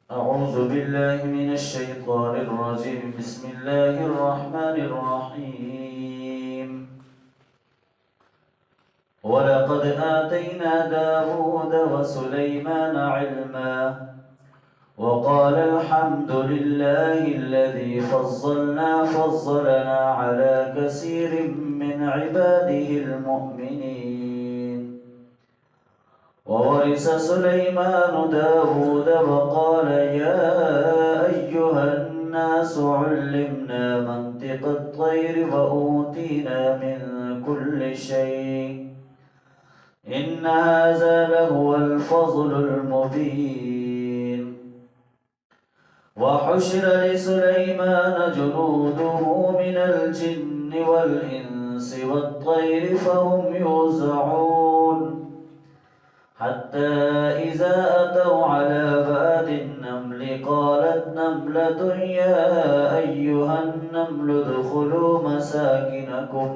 أعوذ بالله من الشيطان الرجيم. بسم الله الرحمن الرحيم. ولقد آتينا داود وسليمان علما وقال الحمد لله الذي فضلنا على كثير من عباده المؤمنين. وورث سليمان داود وقال يا أيها الناس علمنا منطق الطير وأوتينا من كل شيء إن هذا لهو الفضل المبين. وحشر لسليمان جنوده من الجن والإنس والطير فهم يوزعون حتى إذا أتوا على باب النمل قالت نملة يا أيها النمل ادخلوا مساكنكم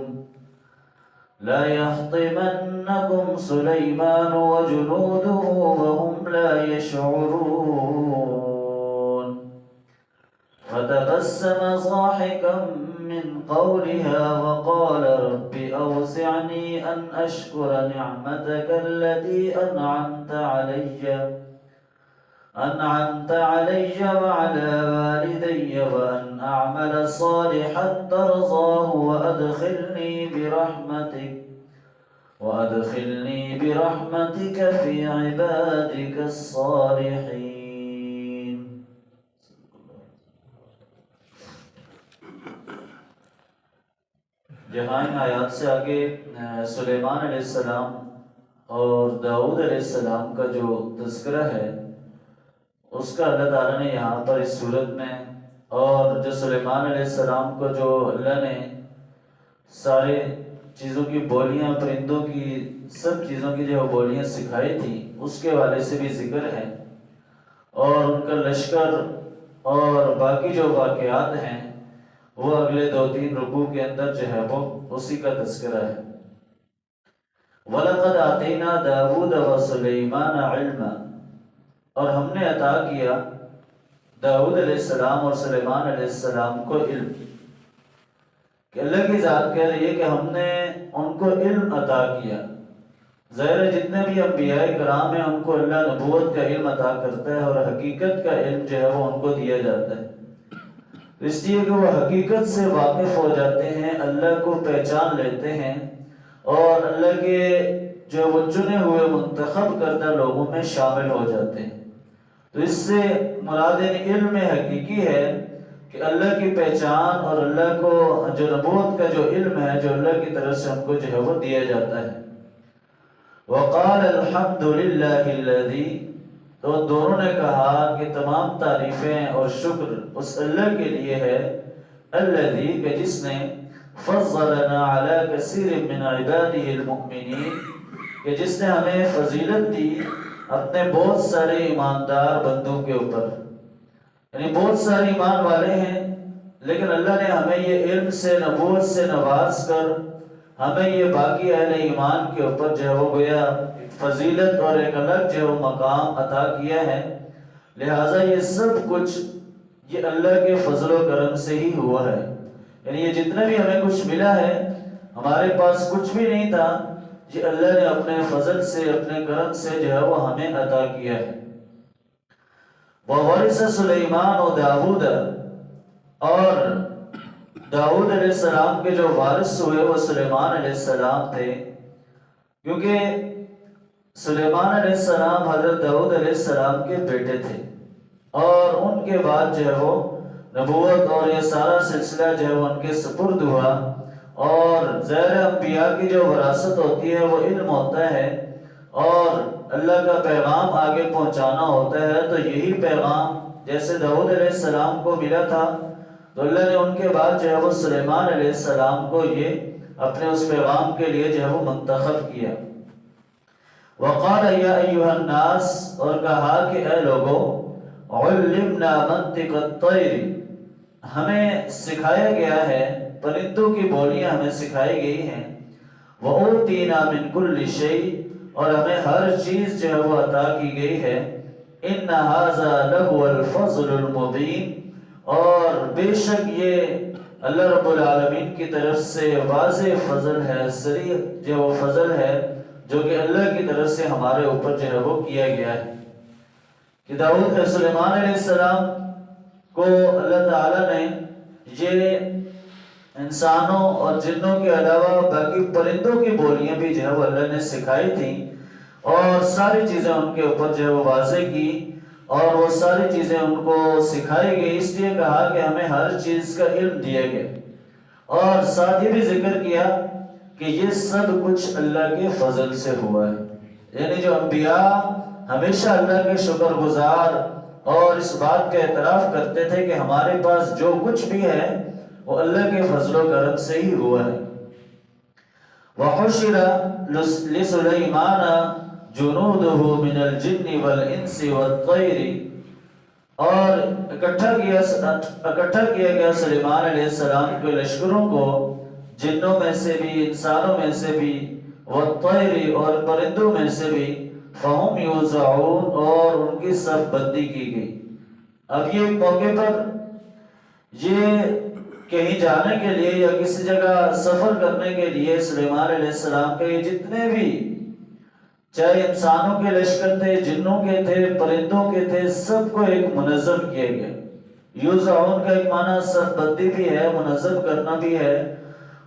لا يحطمنكم سليمان وجنوده وهم لا يشعرون. فتبسم ضاحكا من قولها وقال رب أوزعني أن أشكر نعمتك التي أنعمت علي وعلى والدي وأن أعمل صالحا ترضاه وأدخلني برحمتك في عبادك الصالحين. جہاں ان آیات سے آگے سلیمان علیہ السلام اور داؤد علیہ السلام کا جو تذکرہ ہے اس کا اللہ تعالیٰ نے یہاں پر اس صورت میں، اور جو سلیمان علیہ السلام کو جو اللہ نے سارے چیزوں کی بولیاں، پرندوں کی، سب چیزوں کی جو بولیاں سکھائی تھی اس کے حوالے سے بھی ذکر ہے، اور ان کا لشکر اور باقی جو واقعات ہیں وہ اگلے 2-3 رکوع کے اندر جو ہے وہ اسی کا تذکرہ ہے۔ وَلَقَدْ آتَيْنَا دَاوُودَ وَسُلَيْمَانَ عِلْمًا، اور ہم نے عطا کیا داؤد علیہ السلام اور سلیمان علیہ السلام کو علم، کہ اللہ کی ذات کہہ رہی ہے کہ ہم نے ان کو علم عطا کیا۔ ظاہر جتنے بھی انبیاء کرام ہیں ان کو اللہ نبوت کا علم عطا کرتا ہے اور حقیقت کا علم جو ہے وہ ان کو دیا جاتا ہے، اس لیے کہ وہ حقیقت سے واقف ہو جاتے ہیں، اللہ کو پہچان لیتے ہیں اور اللہ کے جو وہ چنے ہوئے منتخب کردہ لوگوں میں شامل ہو جاتے ہیں۔ تو اس سے مراد علم حقیقی ہے کہ اللہ کی پہچان اور اللہ کو جو نبوت کا جو علم ہے جو اللہ کی طرف سے ہم کو جو ہے وہ دیا جاتا ہے۔ وقال الحمد للہ الذی، تو دونوں نے کہا کہ تمام تعریفیں اور شکر اس اللہ کے لیے ہے، الذی کہ جس نے فضلنا علی کثیر من عباده المؤمنین، کہ جس نے ہمیں فضیلت دی اپنے بہت سارے ایماندار بندوں کے اوپر، یعنی بہت سارے ایمان والے ہیں لیکن اللہ نے ہمیں یہ علم سے، نبوت سے نواز کر ہمیں یہ باقی اہل ایمان کے اوپر جو ہے وہ گویا فضیلت اور ایک الگ جو ہے وہ مقام عطا کیا ہے۔ لہٰذا یہ سب کچھ یہ اللہ کے فضل و کرم سے ہی ہوا ہے، یعنی یہ جتنا بھی ہمیں کچھ ملا ہے، ہمارے پاس کچھ بھی نہیں تھا، یہ اللہ نے اپنے فضل سے، اپنے کرم سے جو ہے وہ ہمیں عطا کیا ہے۔ وَوَرِثَ سُلَيْمَانُ دَاوُودَ، اور داؤد علیہ السلام کے جو وارث ہوئے وہ سلیمان علیہ السلام تھے، کیونکہ سلیمان علیہ السلام حضرت داؤد علیہ السلام کے بیٹے تھے، اور ان کے بعد جو ہے وہ نبوت اور یہ سارا سلسلہ جو ہے وہ ان کے سپرد ہوا، اور ظاہر انبیاء کی جو وراثت ہوتی ہے وہ علم ہوتا ہے اور اللہ کا پیغام آگے پہنچانا ہوتا ہے، تو یہی پیغام جیسے داؤد علیہ السلام کو ملا تھا تو اللہ نے ان کے بعد جو ہے وہ سلیمان علیہ السلام کو یہ اپنے اس پیغام کے لیے جو ہے وہ منتخب کیا۔ وقال یا ایھا الناس، اور کہا کہ اے لوگو، علمنا منطق الطیر، ہمیں سکھایا گیا ہے، پرندوں کی بولیاں ہمیں سکھائی گئی ہیں، وَأُوتِينَا مِن كُلِّ شَيْءٍ، اور ہمیں ہر چیز جو ہے وہ عطا کی گئی ہے، ان ھذا لہو الفضل المبین، اور بے شک یہ اللہ رب العالمین کی طرف سے واضح فضل ہے، صریح جو وہ فضل ہے جو کہ اللہ کی طرف سے ہمارے اوپر جو ہے وہ کیا گیا ہے کہ داؤد سلیمان علیہ السلام کو اللہ تعالیٰ نے یہ انسانوں اور جنوں کے علاوہ باقی پرندوں کی بولیاں بھی جو ہے وہ اللہ نے سکھائی تھیں، اور ساری چیزیں ان کے اوپر جو ہے وہ واضح کی، اور وہ ساری چیزیں ان کو سکھائی گئی۔ اس لیے کہا کہ ہمیں ہر چیز کا علم دیا گیا، اور ساتھ یہ بھی ذکر کیا کہ یہ سب کچھ اللہ کے فضل سے ہوا ہے، یعنی جو انبیاء ہمیشہ اللہ کے شکر گزار اور اس بات کا اعتراف کرتے تھے کہ ہمارے پاس جو کچھ بھی ہے وہ اللہ کے فضل و کرم سے ہی ہوا ہے۔ وَحُشِرَ لِسُلَيْمَانَ جُنُودُهُ مِنَ الْجِنِّ وَالْإِنسِ وَالطَّيْرِ، اور اکٹھا کیا گیا سلیمان علیہ السلام کے لشکروں کو جنوں میں سے بھی، انسانوں میں سے بھی، والطَّيْرِ اور پرندوں میں سے بھی، فَهُمْ يُوزَعُونَ اور ان کی صف بندی کی گئی۔ اب یہ ایک موقع پر یہ کہیں جانے کے لیے یا کسی جگہ سفر کرنے کے لیے سلیمان علیہ السلام کے جتنے بھی چاہے انسانوں کے لشکر تھے، جنوں کے تھے، پرندوں کے تھے، سب کو ایک منظم کیا گیا۔ یوزعون کا ایک معنی صف بندی بھی ہے، منظم کرنا بھی ہے،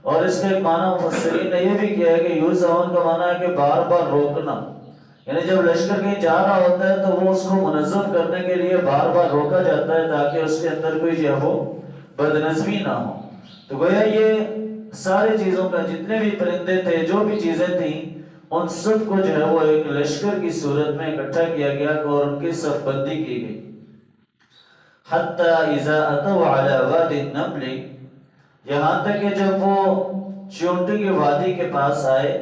اور اس کا ایک معنی مفسرین نے یہ بھی کیا ہے کہ یوزعون کا معنی ہے کہ بار بار روکنا، یعنی جب لشکر کہیں جا رہا ہوتا ہے تو وہ اس کو منظم کرنے کے لیے بار بار روکا جاتا ہے تاکہ اس کے اندر کوئی جو ہے وہ بدنظمی نہ ہو۔ تو گویا یہ ساری چیزوں کا جتنے بھی پرندے تھے، جو بھی چیزیں تھیں، ان سب کو جو ہے وہ ایک لشکر کی صورت میں اکٹھا کیا گیا اور ان کی صف بندی کی گئی۔ حتی اذا اتوا علی وادی النمل، یہاں تک کہ جب وہ چیونٹی کی وادی کے پاس آئے،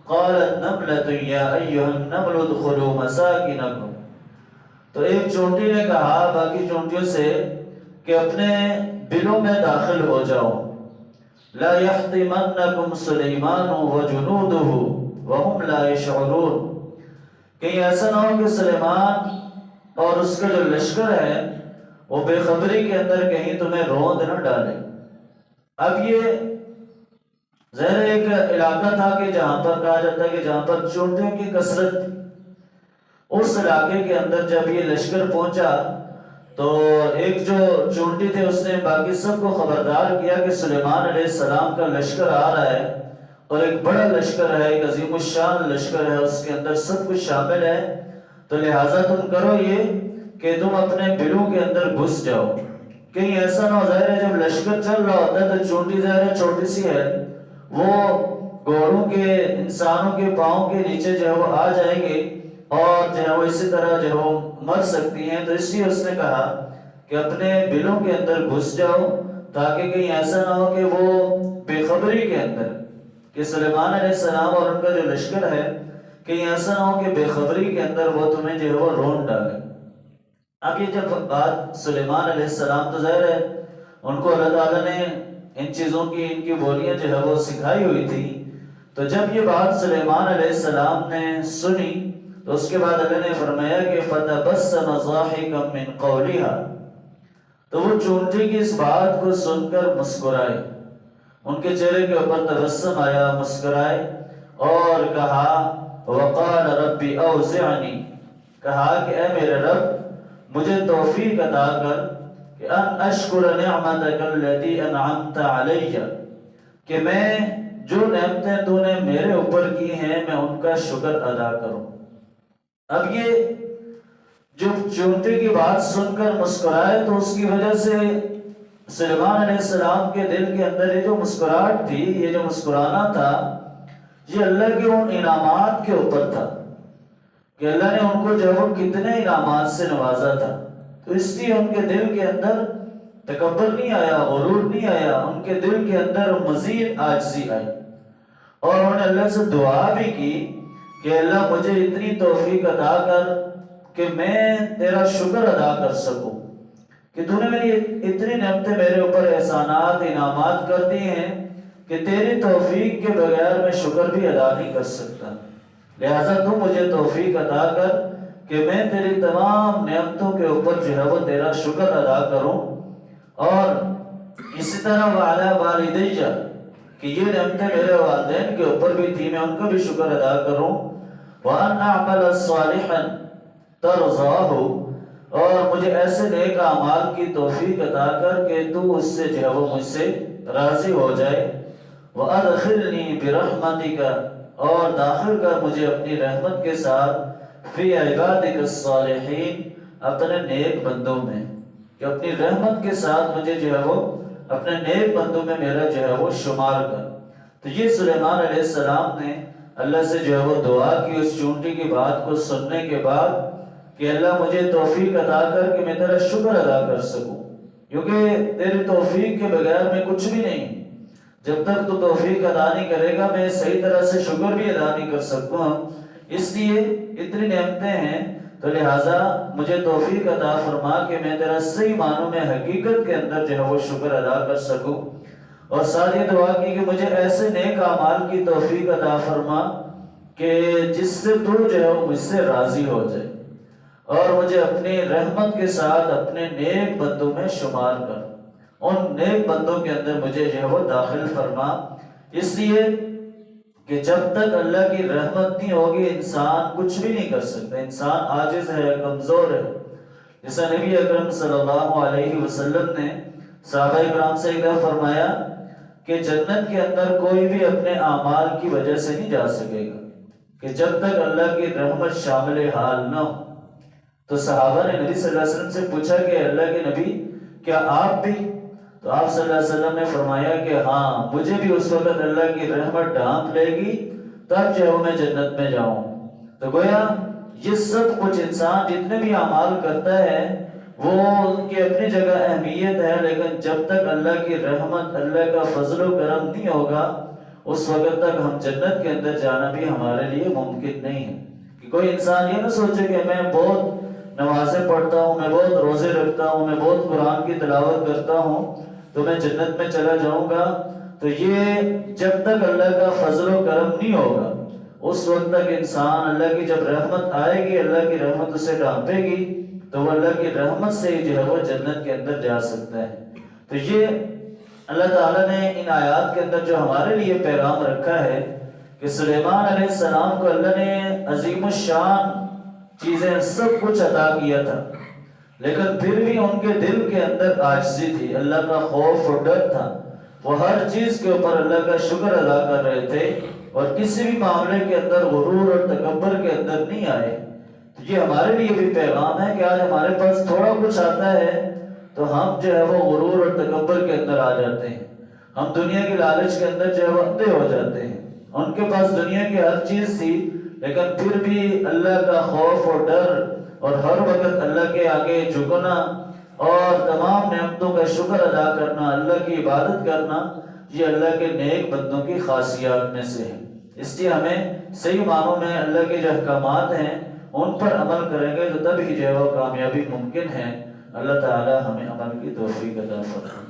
قالت نملۃ یا ایھا النمل ادخلوا مساکنکم، تو ایک چونٹی نے کہا باقی چونٹیوں سے کہ اپنے بلوں میں داخل ہو جاؤ، لا یحطمنکم سلیمان وجنودہ وہم لا یشعرون، کہیں ایسا نہ ہو کہ سلیمان اور اس کا جو لشکر ہے وہ بے خبری کے اندر کہیں تمہیں روند نہ ڈالے۔ اب یہ ظاہر ایک علاقہ تھا کہ جہاں پر کہا جاتا ہے کہ جہاں پر چونٹیوں کی کثرت تھی، اس علاقے کے اندر جب یہ لشکر پہنچا تو ایک جو چونٹی تھے اس نے باقی سب کو خبردار کیا کہ سلیمان علیہ السلام کا لشکر آ رہا ہے، اور ایک بڑا لشکر ہے، ایک عظیم الشان لشکر ہے، اس کے اندر سب کچھ شامل ہے، تو لہٰذا تم کرو یہ کہ تم اپنے بلوں کے اندر گھس جاؤ، کہیں ایسا نہ ہو۔ ظاہر ہے جب لشکر چل رہا ہوتا ہے تو چونٹی ظاہر ہے چھوٹی سی ہے، وہ گھوڑوں کے، انسانوں کے پاؤں کے نیچے جو ہے وہ آ جائیں گے اور جو ہے وہ اسی طرح جو ہے وہ مر سکتی ہیں، تو اس لیے اس نے کہا کہ اپنے بلوں کے اندر گھس جاؤ تاکہ کہیں ایسا نہ ہو کہ وہ بے خبری کے اندر کہ سلیمان علیہ السلام اور ان کا جو لشکر ہے، کہیں ایسا نہ ہو کہ بے خبری کے اندر وہ تمہیں جو ہے وہ رون ڈالے۔ اب یہ جب بات سلیمان علیہ السلام، تو ظاہر ہے ان کو اللہ تعالیٰ نے ان چیزوں کی، ان کی بولیاں جو ہے وہ سکھائی ہوئی تھی، تو جب یہ بات سلیمان علیہ السلام نے سنی تو اس کے بعد اللہ نے فرمایا کہ فَتَبَسَّمَ ضَاحِكًا مِّن قَوْلِهَا، تو وہ چونٹی کی اس بات کو سن کر مسکرائے، ان کے چہرے کے اوپر تبسم آیا، مسکرائے اور کہا وَقَالَ رَبِّ أَوْزِعْنِي، کہا کہ اے میرے رب مجھے توفیق عطا کر کہ ان اشکر نعمتک التي انعمت علی، کہ میں جو نعمتیں تو نے میرے اوپر کی ہیں میں ان کا شکر ادا کروں۔ اب یہ جو چونٹی کی بات سن کر مسکرائے تو اس کی وجہ سے سلیمان علیہ السلام کے دل کے اندر یہ جو مسکراہٹ تھی، یہ جو مسکرانا تھا، یہ اللہ کے ان انعامات کے اوپر تھا کہ اللہ نے ان کو جو وہ کتنے انعامات سے نوازا تھا، تو اس لیے ان کے دل کے اندر تکبر نہیں آیا، غرور نہیں آیا، ان کے دل کے اندر مزید عاجزی آئی، اور انہوں نے اللہ سے دعا بھی کی کہ اللہ مجھے اتنی توفیق عطا کر کہ میں تیرا شکر ادا کر سکوں، کہ تو نے میری اتنی نعمتیں میرے اوپر احسانات، انعامات کر دی ہیں کہ تیری توفیق کے بغیر میں شکر بھی ادا نہیں کر سکتا، لہٰذا تو مجھے توفیق عطا کر کہ میں تیری تمام نعمتوں کے اوپر جو ہے وہ تیرا شکر ادا کروں، اور اسی طرح وعلی والدیہ کہ یہ نعمتیں میرے والدین کے اوپر بھی تھی، میں ان کا بھی شکر ادا کروں، وَأَنْ أَعْمَلَ صَالِحًا تَرْضَاهُ، اور مجھے ایسے نیک اعمال کی توفیق عطا کر کہ تو اس سے جو ہے وہ مجھ سے راضی ہو جائے، وَأَدْخِلْنِي بِرَحْمَتِكَ، اور داخل کر مجھے اپنی رحمت کے ساتھ فی عبادک الصالحین، اپنے نیک بندوں میں، کہ اپنی رحمت کے ساتھ مجھے جو ہے وہ اپنے نیک بندوں میں میرا جو ہے وہ شمار کر۔ تو یہ سلیمان علیہ السلام نے اللہ سے جو ہے وہ دعا کی اس چونٹی کی بات کو سننے کے بعد کہ اللہ مجھے توفیق عطا کر کہ میں تیرا شکر ادا کر سکوں، کیونکہ تیری توفیق کے بغیر میں کچھ بھی نہیں، جب تک تو توفیق ادا نہیں کرے گا میں صحیح طرح سے شکر بھی ادا نہیں کر سکتا ہوں، اس لیے اتنی نعمتیں ہیں تو لہٰذا مجھے توفیق عطا فرما کہ میں تیرا صحیح معنوں میں حقیقت کے اندر جو ہے وہ شکر ادا کر سکوں، اور ساتھ یہ دعا کی کہ مجھے ایسے نیک اعمال کی توفیق عطا فرما کہ جس سے تو جو ہے وہ مجھ سے راضی ہو جائے، اور مجھے اپنی رحمت کے ساتھ اپنے نیک بندوں میں شمار کر، ان نیک بندوں کے اندر مجھے جو ہے وہ داخل فرما، اس لیے کہ جب تک اللہ کی رحمت نہیں ہوگی انسان کچھ بھی نہیں کر سکتا، انسان عاجز ہے، کمزور ہے۔ جیسا نبی اکرم صلی اللہ علیہ وسلم نے صحابہ اکرام سے ایک دفعہ فرمایا کہ جنت کے اندر کوئی بھی اپنے اعمال کی وجہ سے نہیں جا سکے گا، کہ جب تک اللہ کی رحمت شامل حال نہ ہو۔ تو صحابہ نے نبی صلی اللہ علیہ وسلم سے پوچھا کہ اللہ کے نبی کیا آپ بھی؟ تو آپ صلی اللہ علیہ وسلم نے فرمایا کہ ہاں، مجھے بھی اس وقت اللہ کی رحمت ڈھانپ لے گی تب جو میں جنت میں جاؤں۔ تو گویا یہ سب کچھ انسان جتنے بھی اعمال کرتا ہے وہ ان کی اپنی جگہ اہمیت ہے، لیکن جب تک اللہ کی رحمت، اللہ کا فضل و کرم نہیں ہوگا اس وقت تک ہم جنت کے اندر جانا بھی ہمارے لیے ممکن نہیں ہے۔ کہ کوئی انسان یہ نہ سوچے کہ میں بہت نمازیں پڑھتا ہوں، میں بہت روزے رکھتا ہوں، میں بہت قرآن کی تلاوت کرتا ہوں تو میں جنت میں چلا جاؤں گا، تو یہ جب تک اللہ کا فضل و کرم نہیں ہوگا اس وقت تک انسان، اللہ کی جب رحمت آئے گی، اللہ کی رحمت اسے ڈھانپے گی تو وہ اللہ کی رحمت سے ہی جو ہے وہ جنت کے اندر جا سکتا ہے۔ تو یہ اللہ تعالیٰ نے ان آیات کے اندر جو ہمارے لیے پیغام رکھا ہے کہ سلیمان علیہ السلام کو اللہ نے عظیم الشان چیزیں سب کچھ عطا کیا تھا، لیکن پھر بھی ان کے دل کے اندر عاجزی تھی، اللہ کا خوف اور ڈر تھا، وہ ہر چیز کے اوپر اللہ کا شکر ادا کر رہے تھے اور کسی بھی معاملے کے اندر غرور اور تکبر کے اندر نہیں آئے۔ تو یہ ہمارے لیے بھی پیغام ہے کہ آج ہمارے پاس تھوڑا کچھ آتا ہے تو ہم جو ہے وہ غرور اور تکبر کے اندر آ جاتے ہیں، ہم دنیا کی لالچ کے اندر جو ہے وہ اندھے ہو جاتے ہیں۔ ان کے پاس دنیا کی ہر چیز تھی لیکن پھر بھی اللہ کا خوف اور ڈر اور ہر وقت اللہ کے آگے جھکنا اور تمام نعمتوں کا شکر ادا کرنا، اللہ کی عبادت کرنا، یہ اللہ کے نیک بندوں کی خاصیات میں سے ہے۔ اس لیے ہمیں صحیح معنوں میں اللہ کے جو احکامات ہیں ان پر عمل کریں گے تو تب ہی جو ہے وہ کامیابی ممکن ہے۔ اللہ تعالی ہمیں عمل کی توفیق عطا فرمائے۔